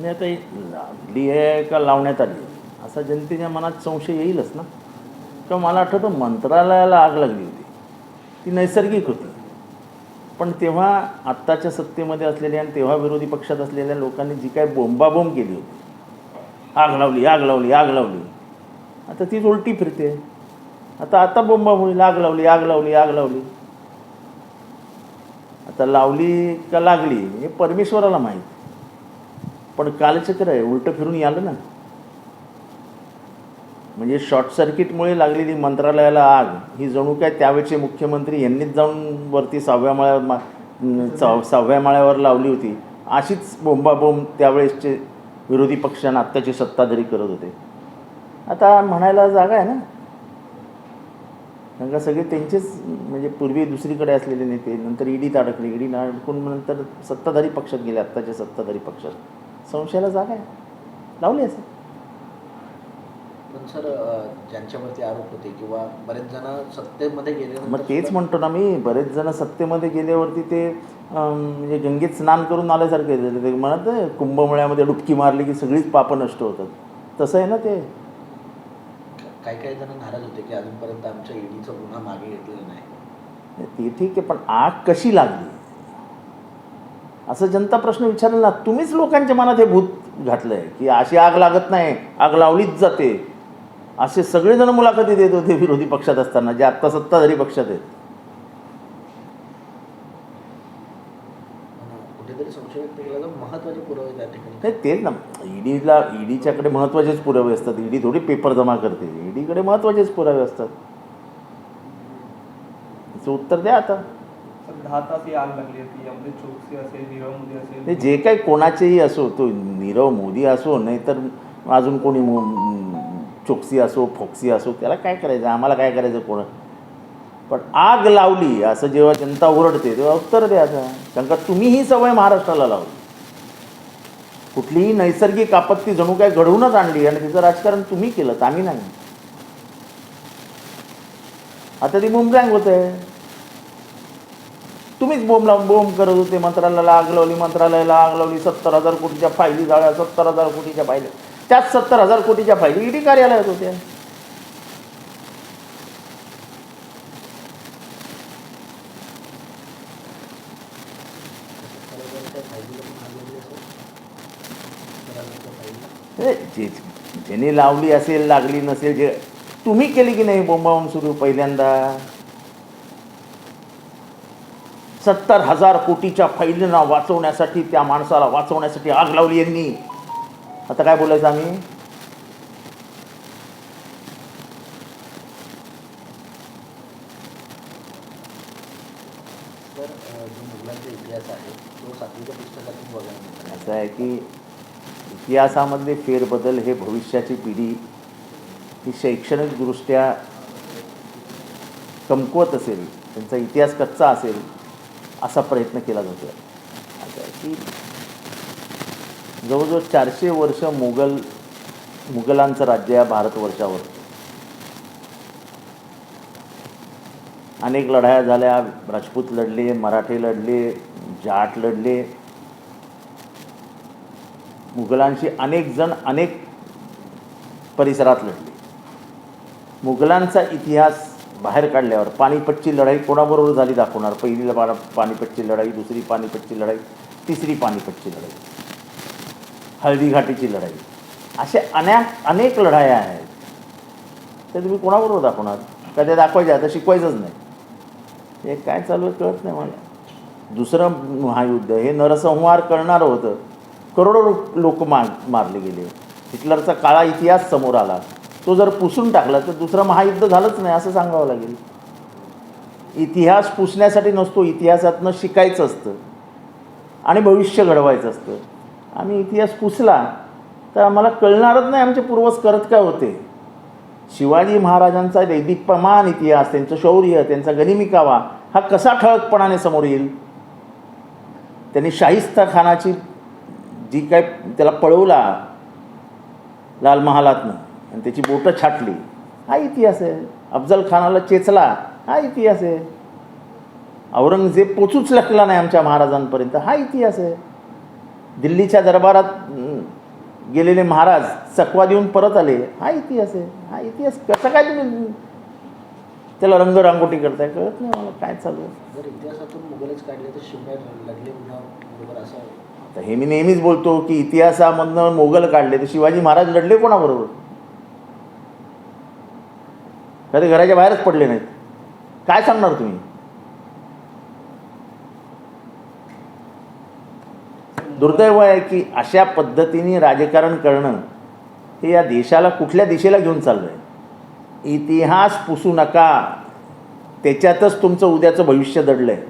नाही आता ही लावली आहे का लावण्यात आली असा जनतेच्या मनात संशय येईलच ना. किंवा मला आठवतं मंत्रालयाला आग लागली होती, ती नैसर्गिक होती. पण तेव्हा आत्ताच्या सत्तेमध्ये असलेल्या आणि तेव्हा विरोधी पक्षात असलेल्या लोकांनी जी काय बोंबाबोंब केली होती, आग लावली आग लावली आग लावली, आता तीच उलटी फिरते. आता बोंबाबोंब होईल, आग लावली आग लावली आग लावली. आता लावली का लागली हे परमेश्वराला माहीत. पण कालचक्र आहे, उलटं फिरून आलं ना. म्हणजे शॉर्ट सर्किटमुळे लागलेली मंत्रालयाला आग ही जणू काय त्यावेळचे मुख्यमंत्री यांनीच जाऊन वरती 6व्या माळ्यावर लावली होती, अशीच बोंबाबोंब त्यावेळेसचे विरोधी पक्षांना आत्ताचे सत्ताधारी करत होते. आता म्हणायला जागा आहे ना, कारण का सगळे त्यांचेच म्हणजे पूर्वी दुसरीकडे असलेले नेते नंतर ईडीत अडकले, ईडीत अडकून नंतर सत्ताधारी पक्षात गेले, आत्ताच्या सत्ताधारी पक्षात. संशयाला जागा आहे, लावली असेल. पण सर ज्यांच्यावरती आरोप होते किंवा बरेच जण सत्तेमध्ये गेले, मग तेच म्हणतो ना मी, बरेच जण सत्तेमध्ये गेल्यावरती ते म्हणजे गंगेत स्नान करून आल्यासारखे झाले. ते म्हणत कुंभमेळ्यामध्ये डुबकी मारली की सगळीच पापं नष्ट होतात, तसं आहे ना ते. काही जण नाराज होते की अजूनपर्यंत आमच्या ईडीचा गुन्हा मागे घेतलेला नाही. ते ठीक आहे, पण आग कशी लागली असं जनता प्रश्न विचारला ना. तुम्हीच लोकांच्या मनात हे भूत घातलं आहे की अशी आग लागत नाही, आग लावलीच जाते. असे सगळेजण मुलाखती देत होते विरोधी पक्षात असताना, जे आत्ता सत्ताधारी पक्षात आहेत. कुठेतरी संशय व्यक्त केला तर महत्त्वाचे पुरावे त्या ठिकाणी नाही तेच ना, ईडीच्याकडे महत्त्वाचेच पुरावे असतात. ईडी थोडी पेपर जमा करते, ईडीकडे महत्त्वाचेच पुरावे असतात. त्याचं उत्तर द्या आता. 10 तास ही आग लागली होती, यामध्ये चोक्सी असेल, नीरव मोदी असेल, ते जे काही कोणाचेही असो, तो नीरव मोदी असो नाहीतर अजून कोणी चोक्सी असो फोक्सी असो, त्याला काय करायचं, आम्हाला काय करायचं कोण. पण आग लावली असं जेव्हा जनता ओरडते तेव्हा उत्तर द्यायचं. कारण का तुम्ही ही सवय महाराष्ट्राला लावली. कुठलीही नैसर्गिक आपत्ती जणू काय घडवूनच आणली आणि तिचं राजकारण तुम्ही केलं, आम्ही नाही. आता ती बुमरँग होत आहे. तुम्हीच बोंब करत होते, मंत्रालयाला आग लावली, मंत्रालयाला आग लावली, 70,000 कोटीच्या फायली जाळ्या, 70,000 कोटीच्या फायली. त्याच 70,000 कोटीच्या फायली ईडी कार्यालयात होत्या. ज्याने लावली असेल, लागली नसेल, जे तुम्ही केली की नाही बोंबाबोंब सुरू पहिल्यांदा. 70,000 कोटीच्या फाईलींना वाचवण्यासाठी, त्या माणसाला वाचवण्यासाठी आग लावली यांनी. आता काय बोलायचं आम्ही. जो मुघलांचा इतिहास आहे तो 7वीच्या पुस्तकातून बघायला असं आहे की इतिहासामधले फेरबदल हे भविष्याची पिढी ही शैक्षणिकदृष्ट्या कमकुवत असेल, त्यांचा इतिहास कच्चा असेल असा प्रयत्न केला जातो. असं आहे की जवळजवळ 400 वर्ष मुघलांचं राज्य या भारतवर्षावर. अनेक लढाया झाल्या, राजपूत लढले, मराठे लढले, जाट लढले. मुघलांशी अनेक जण अनेक परिसरात लढले. मुघलांचा इतिहास बाहेर काढल्यावर पानिपतची लढाई कोणाबरोबर झाली दाखवणार. पहिली पानिपतची लढाई, दुसरी पानिपतची लढाई, तिसरी पानिपतची लढाई, हळदीघाटीची लढाई, असे अनेक लढाया आहेत. ते तुम्ही कोणाबरोबर दाखवणार. कधी दाखवायचे आता शिकवायचंच नाही. हे काय चालू आहे कळत नाही मला. दुसरं महायुद्ध हे नरसंहार करणारं होतं. करोडो लोक मारले गेले. हिटलरचा काळा इतिहास समोर आला. तो जर पुसून टाकला तर दुसरं महायुद्ध झालंच नाही असं सांगावं लागेल. इतिहास पुसण्यासाठी नसतो, इतिहासातनं शिकायचं असतं आणि भविष्य घडवायचं असतं. आम्ही इतिहास पुसला तर आम्हाला कळणारच नाही आमचे पूर्वज करत काय होते. शिवाजी महाराजांचा दैदिप्यमान इतिहास, त्यांचं शौर्य, त्यांचा गनिमी कावा हा कसा ठळकपणाने समोर येईल. त्यांनी शाहिस्ता खानाची जी काय त्याला पळवला लाल महालातनं आणि त्याची बोटं छाटली, हा इतिहास आहे. अफजल खानाला चेचला, हा इतिहास आहे. औरंगजेब पोचूच लागला नाही आमच्या महाराजांपर्यंत, हा इतिहास आहे. दिल्लीच्या दरबारात गेलेले महाराज चकवा देऊन परत आले, हा इतिहास आहे. हा इतिहास कसा काय तुम्ही त्याला रंगरांगोटी करताय, कळत नाही मला काय चालू आहे. जर इतिहासातून मुघलच काढले तर शिवराय लढले बरोबर असं. आता हे मी नेहमीच बोलतो की इतिहासामधनं मोगल काढले तर शिवाजी महाराज लढले कोणाबरोबर? कधी घराच्या बाहेरच पडले नाहीत. काय सांगणार तुम्ही? दुर्दैव आहे की अशा पद्धतीने राजकारण करणं हे या देशाला कुठल्या दिशेला घेऊन चाललं आहे. इतिहास पुसू नका, त्याच्यातच तुमचं उद्याचं भविष्य दडलं आहे.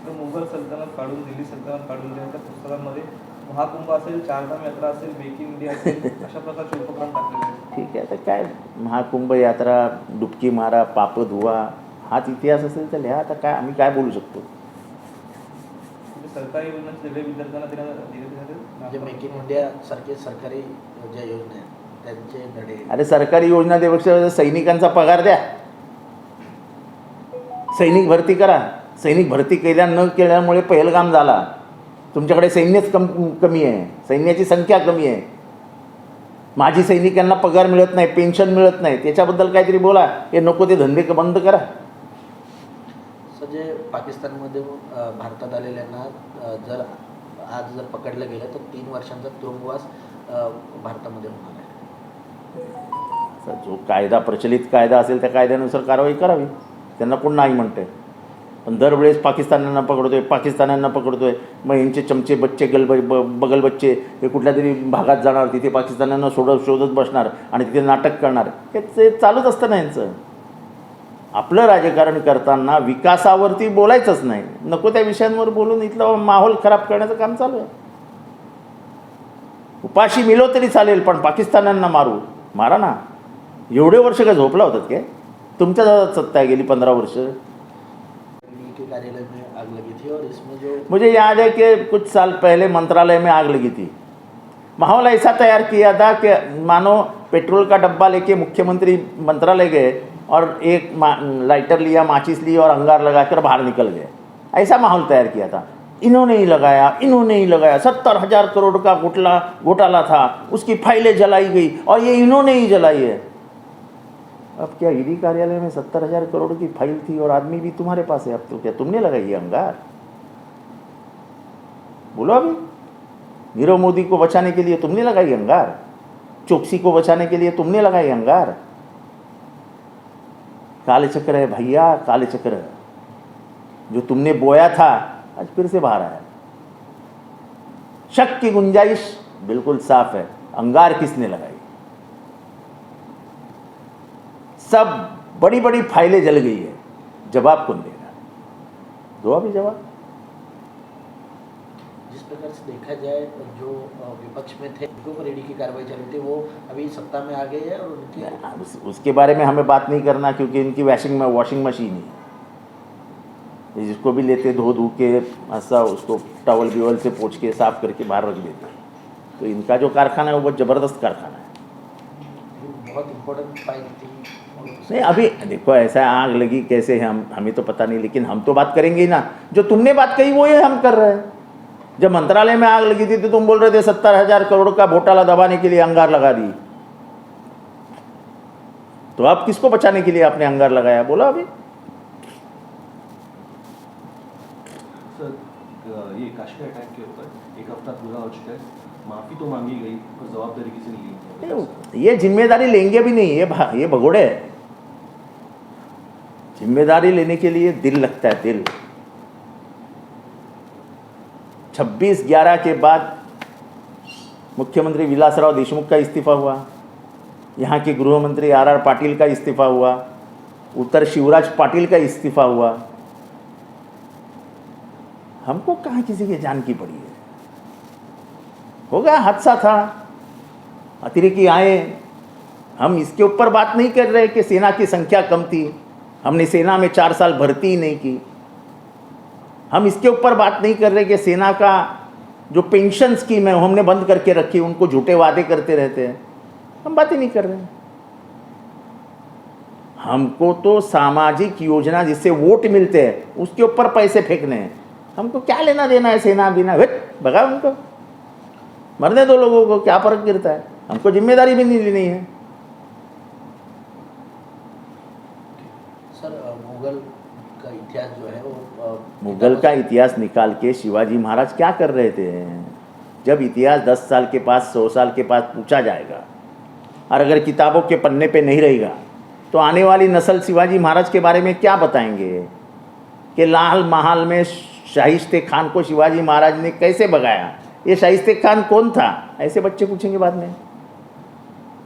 तर मुघल सल्तनत काढून दिल्ली सल्तनत काढून देण्याच्या पुस्तकांमध्ये महाकुंभ असेल, चारधाम यात्रा असेल, मेक इन इंडिया असेल, अशा प्रकारचे उपक्रम टाकलेले आहेत. ठीक आहे, तर काय महाकुंभ यात्रा, डुबकी मारा, पाप धुवा, हाच इतिहास असेल तर लिहा. आता काय आम्ही काय बोलू शकतो? म्हणजे सरकारी योजनांचे सगळे विद्यार्थ्यांना म्हणजे मेक इन इंडिया सारखे सरकारी ज्या योजना आहेत त्यांचे धडे. अरे सरकारी योजना देण्यापेक्षा सैनिकांचा पगार द्या, सैनिक भरती करा. सैनिक भरती न केल्यामुळे पहलगाम झाला. तुमच्याकडे सैन्यच कमी आहे, सैन्याची संख्या कमी आहे. माजी सैनिकांना पगार मिळत नाही, पेन्शन मिळत नाही, त्याच्याबद्दल काहीतरी बोला. हे नको ते धंदे बंद करा. जे पाकिस्तानमध्ये भारतात आलेल्यांना जर आज जर पकडलं गेलं तर 3 वर्षांचा तुरुंगवास भारतामध्ये होणार आहे. जो कायदा प्रचलित कायदा असेल त्या कायद्यानुसार कारवाई करावी. त्यांना कोण नाही म्हणते. पण दरवेळेस पाकिस्तान्यांना पकडतोय. मग यांचे चमचे बच्चे बगल बच्चे हे कुठल्या तरी भागात जाणार, तिथे पाकिस्तान्यांना शोधत बसणार आणि तिथे नाटक करणार. हे चालूच असतं ना यांचं. आपलं राजकारण करताना विकासावरती बोलायचंच नाही, नको त्या विषयांवर बोलून इथलं माहोल खराब करण्याचं काम चालू आहे. उपाशी मिलो तरी चालेल, पण पाकिस्तान्यांना मारा ना. एवढे वर्ष काय झोपला होतात काय? तुमच्या दादा सत्ता गेली 15 वर्ष. के कार्यालय में आग लगी थी और इसमें जो मुझे याद है कि कुछ साल पहले मंत्रालय में आग लगी थी. माहौल ऐसा तैयार किया था कि मानो पेट्रोल का डब्बा लेके मुख्यमंत्री मंत्रालय गए और एक लाइटर लिया, माचिस ली और अंगार लगाकर बाहर निकल गए. ऐसा माहौल तैयार किया था. इन्होंने ही लगाया 70,000 करोड़ का घोटाला था, उसकी फाइलें जलाई गई और ये इन्होंने ही जलाई है. अब क्या ईडी कार्यालय में 70,000 करोड़ की फाइल थी और आदमी भी तुम्हारे पास है? अब तो क्या तुमने लगाई है अंगार? बोलो अभी. नीरव मोदी को बचाने के लिए तुमने लगाई अंगार, चोकसी को बचाने के लिए तुमने लगाई अंगार. काले चक्र है भैया, काले चक्र. जो तुमने बोया था आज फिर से बाहर आया. शक की गुंजाइश बिल्कुल साफ है. अंगार किसने लगाई? सब बड़ी बड़ी फाइलें जल गई है. जवाब कौन देगा? दो अभी जवाब. जिस प्रकार से देखा जाए जो विपक्ष में थे उनके ऊपर ईडी की कार्रवाई चल रही थी, वो अभी सत्ता में आ गए हैं और उनकी उसके बारे में हमें बात नहीं करना, क्योंकि इनकी वॉशिंग मशीन है. जिसको भी लेते धो के ऐसा उसको टॉवल बिवल से पोंछ के साफ करके बाहर रख देते. तो इनका जो कारखाना है वो बहुत ज़बरदस्त कारखाना है. बहुत इम्पोर्टेंट फाइल थी. नहीं अभी देखो ऐसा आग लगी कैसे, हमें तो पता नहीं, लेकिन हम तो बात करेंगे ही ना. जो तुमने बात कही वो ये हम कर रहे हैं. जब मंत्रालय में आग लगी थी तो तुम बोल रहे थे 70,000 करोड़ का घोटाला दबाने के लिए अंगार लगा दी. तो आप किसको बचाने के लिए आपने अंगार लगाया? बोलो अभी. सर, ये काश्मीर अटैक के ऊपर 1 हफ्ता पूरा हो चुका है. माफ़ी तो मांगी गई पर जवाबदारी किसी ने ली नहीं. ये जिम्मेदारी लेंगे भी नहीं. ये भगोड़े है. जिम्मेदारी लेने के लिए दिल लगता है, दिल. 26/11 के बाद मुख्यमंत्री विलासराव देशमुख का इस्तीफा हुआ. यहाँ के गृह मंत्री RR पाटिल का इस्तीफा हुआ. उत्तर शिवराज पाटिल का इस्तीफा हुआ. हमको कहाँ किसी की जान की पड़ी है? हो गया, हादसा था, अतिरेकी आए. हम इसके ऊपर बात नहीं कर रहे कि सेना की संख्या कम थी, हमने सेना में 4 साल भर्ती ही नहीं की. हम इसके ऊपर बात नहीं कर रहे कि सेना का जो पेंशन स्कीम है हमने बंद करके रखी, उनको झूठे वादे करते रहते हैं. हम बात ही नहीं कर रहे हैं. हमको तो सामाजिक योजना जिससे वोट मिलते हैं उसके ऊपर पैसे फेंकने हैं. हमको क्या लेना देना है सेना बिना, भगा उनको, मरने दो लोगों को, क्या फर्क गिरता है, हमको जिम्मेदारी भी नहीं लेनी है। सर मुगल का इतिहास जो है वो मुगल का इतिहास निकाल के शिवाजी महाराज क्या कर रहे थे? जब इतिहास 10 साल के पास 100 साल के पास पूछा जाएगा और अगर किताबों के पन्ने पे नहीं रहेगा तो आने वाली नस्ल शिवाजी महाराज के बारे में क्या बताएंगे कि लाल महल में शाहिस्ते खान को शिवाजी महाराज ने कैसे भगाया, ये शाहिस्ते खान कौन था, ऐसे बच्चे पूछेंगे बाद में।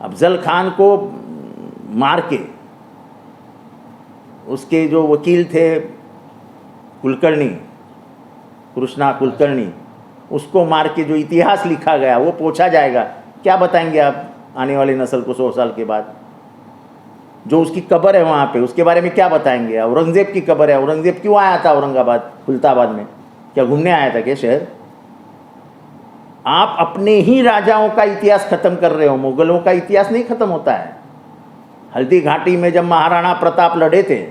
अफजल खान को मार के उसके जो वकील थे कुलकर्णी, कृष्णा कुलकर्णी, उसको मार के जो इतिहास लिखा गया वो पूछा जाएगा, क्या बताएंगे आप आने वाली नस्ल को 100 साल के बाद? जो उसकी कब्र है वहाँ पे, उसके बारे में क्या बताएंगे? औरंगजेब की कब्र है, औरंगजेब क्यों आया था औरंगाबाद खुलताबाद में, क्या घूमने आया था क्या शहर? आप अपने ही राजाओं का इतिहास खत्म कर रहे हो, मुगलों का इतिहास नहीं खत्म होता है। हल्दी घाटी में जब महाराणा प्रताप लड़े थे,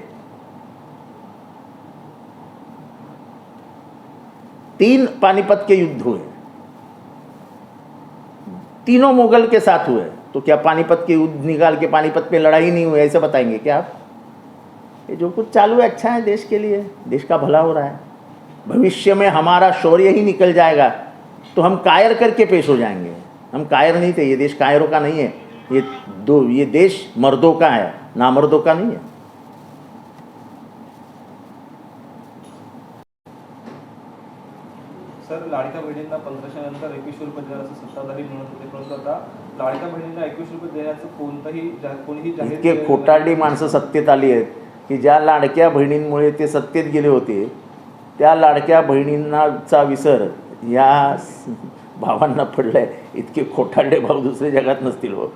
3 पानीपत के युद्ध हुए, तीनों मुगल के साथ हुए, तो क्या पानीपत के युद्ध निकाल के पानीपत में लड़ाई नहीं हुई ऐसे बताएंगे क्या आप? ये जो कुछ चालू है अच्छा है देश के लिए, देश का भला हो रहा है। भविष्य में हमारा शौर्य ही निकल जाएगा तो हम कायर करके पेश हो जाएंगे। हम कायर नहीं थे, ये देश कायरों का नहीं है, ये देश मर्दों का है, नामर्दों का नहीं है। सर लाडक्या बहिणींना 1500 नंतर 2100 रुपये देणार असं सत्ताधारी म्हणत होते, परंतु आता लाडक्या बहिणींना 2100 रुपये देण्याचं कोणीही जाहीर इतके खोटारडी माणसं सत्तेत आली आहेत की ज्या लाडक्या बहिणींमुळे ते सत्तेत गेले होते त्या लाडक्या बहिणींचा विसर या भावांना पडलाय। इतके खोटारडे भाव दुसऱ्या जगात नसतील हो।